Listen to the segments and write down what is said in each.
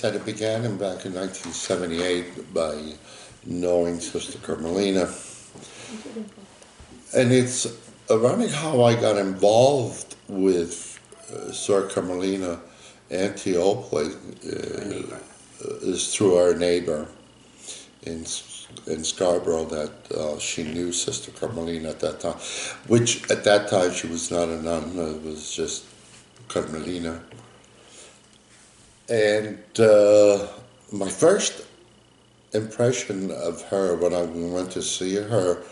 said, it began back in 1978 by knowing Sister Carmelina. And it's ironic how I got involved with Sor Carmelina Antiope is through our neighbor in Scarborough that she knew Sister Carmelina at that time, which at that time she was not a nun, it was just Carmelina. And my first impression of her when we went to see her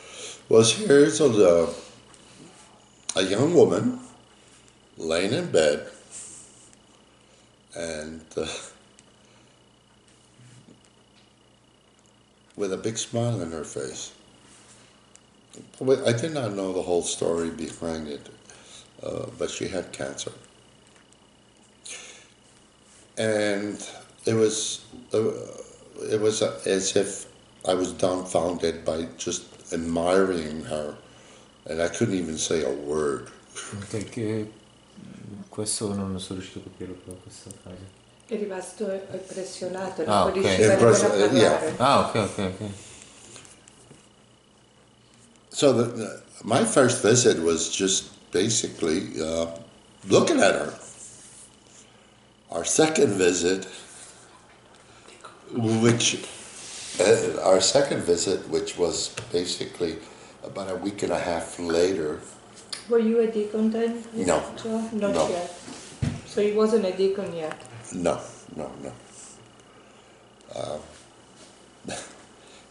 was, here's a young woman laying in bed and with a big smile on her face. I did not know the whole story behind it, but she had cancer. And it was as if I was dumbfounded by just admiring her, and I couldn't even say a word. Perché questo non sono riuscito a capire questa frase. È rimasto impressionato, non Ah, può ok. riuscire a parlare. Yeah. Ah, ok. So my first visit was just basically looking at her. Our second visit, which was basically about a week and a half later. Were you a deacon then? No. Not No. yet. So he wasn't a deacon yet? No.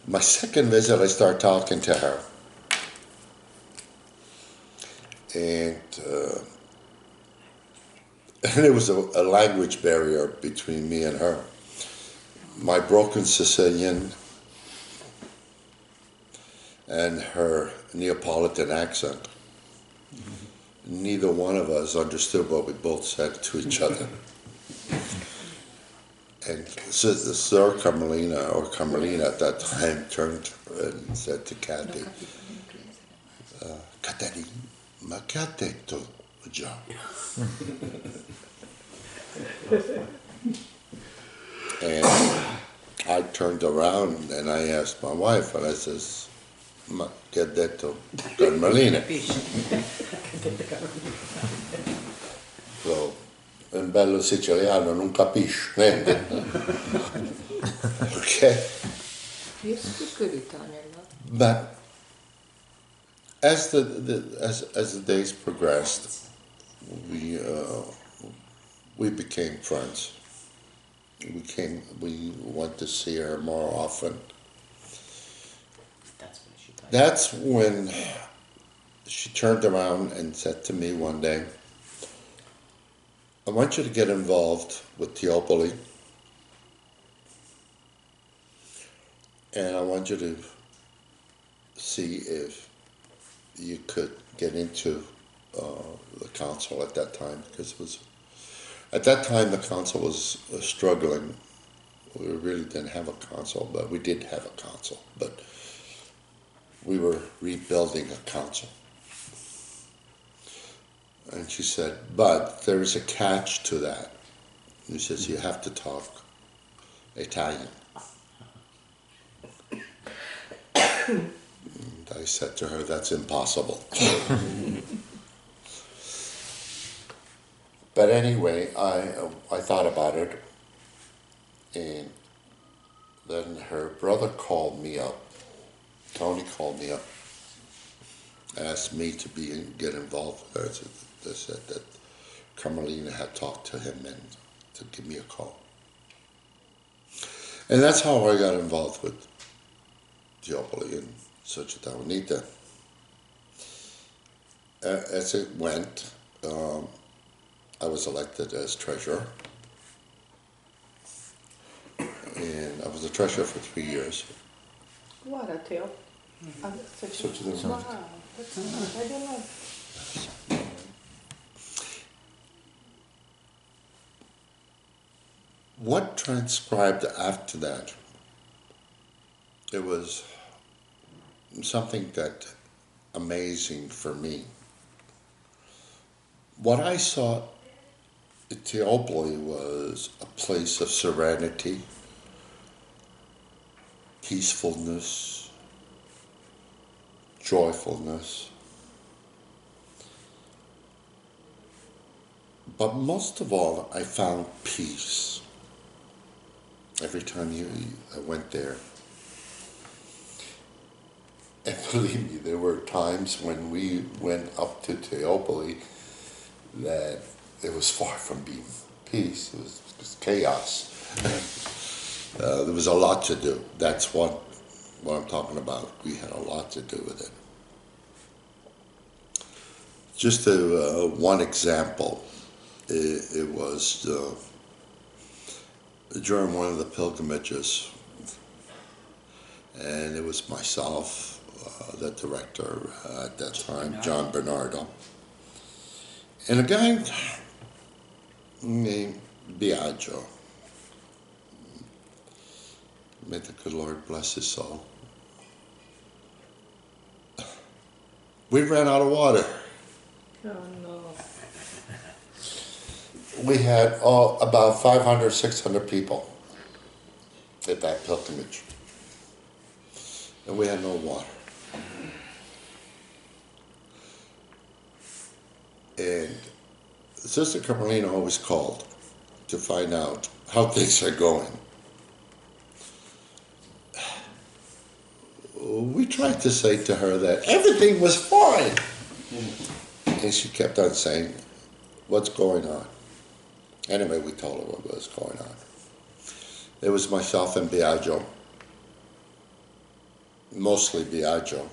My second visit, I started talking to her. And there was a language barrier between me and her. My broken Sicilian and her Neapolitan accent. Neither one of us understood what we both said to each other. And Sir Carmelina, or Carmelina at that time, turned and said to Kathy, Caterina, ma che ha detto già? And I turned around and I asked my wife, and I says, ma che ha detto Carmelina? So, in bello siciliano non capisce niente. Okay? You speak good Italian, no? But as the days progressed, we became friends. We went to see her more often. That's when she turned around and said to me one day, I want you to get involved with Teopoli, and I want you to see if you could get into the council at that time, because at that time the council was struggling. We really didn't have a council, but we did have a council, but we were rebuilding a council. And she said, but there is a catch to that. She says, you have to talk Italian. And I said to her, that's impossible. But anyway, I thought about it, and then her brother called me up. Tony called me up, asked me to get involved with her. They said that Carmelina had talked to him and to give me a call. And that's how I got involved with Teopoli and Società Unita. As it went, I was elected as treasurer. And I was the treasurer for 3 years. Guarda Teo. Wow, that's nice. I don't know. What transcribed after that, it was something that amazing for me. What I saw Teopoli was a place of serenity, peacefulness, joyfulness. But most of all, I found peace every time I went there. And believe me, there were times when we went up to Teopoli that it was far from being peace. It was chaos. There was a lot to do. That's what I'm talking about. We had a lot to do with it. Just one example, it was during one of the pilgrimages, and it was myself, the director at that time, John Bernardo, and a guy named Biagio. May the good Lord bless his soul. We ran out of water. Oh no. We had about 500, 600 people at that pilgrimage. And we had no water. And Sister Carmelina always called to find out how things are going. We tried to say to her that everything was fine. And she kept on saying, what's going on? Anyway, we told her what was going on. It was myself and Biagio, mostly Biagio,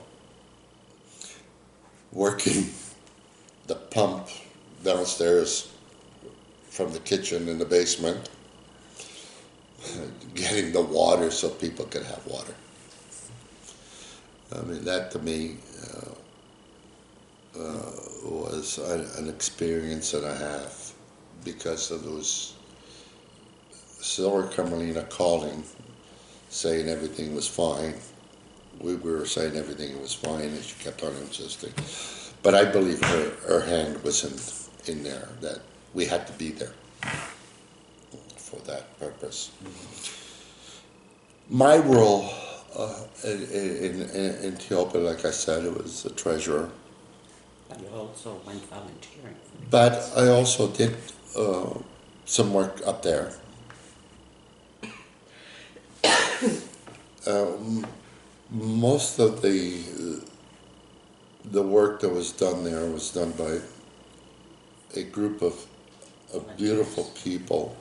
working the pump downstairs from the kitchen in the basement, getting the water so people could have water. I mean, that to me was an experience and a half, because of those Silver Carmelina calling, saying everything was fine. We were saying everything was fine, and she kept on insisting. But I believe her hand was in there, that we had to be there for that purpose. My role in Teopoli, like I said, it was the treasurer. But you also went volunteering. But I also did some work up there. Most of the work that was done there was done by a group of beautiful people,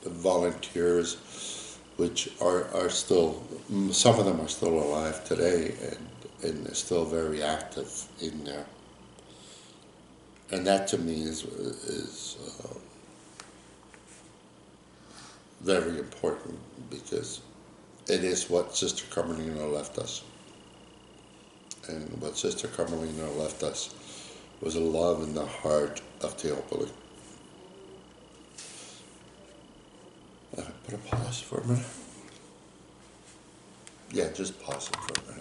the volunteers, which are still, some of them are still alive today, and they're still very active in there. And that to me is very important, because it is what Sister Carmelina left us. And what Sister Carmelina left us was a love in the heart of Teopoli. Put a pause for a minute. Yeah, just pause it for a minute.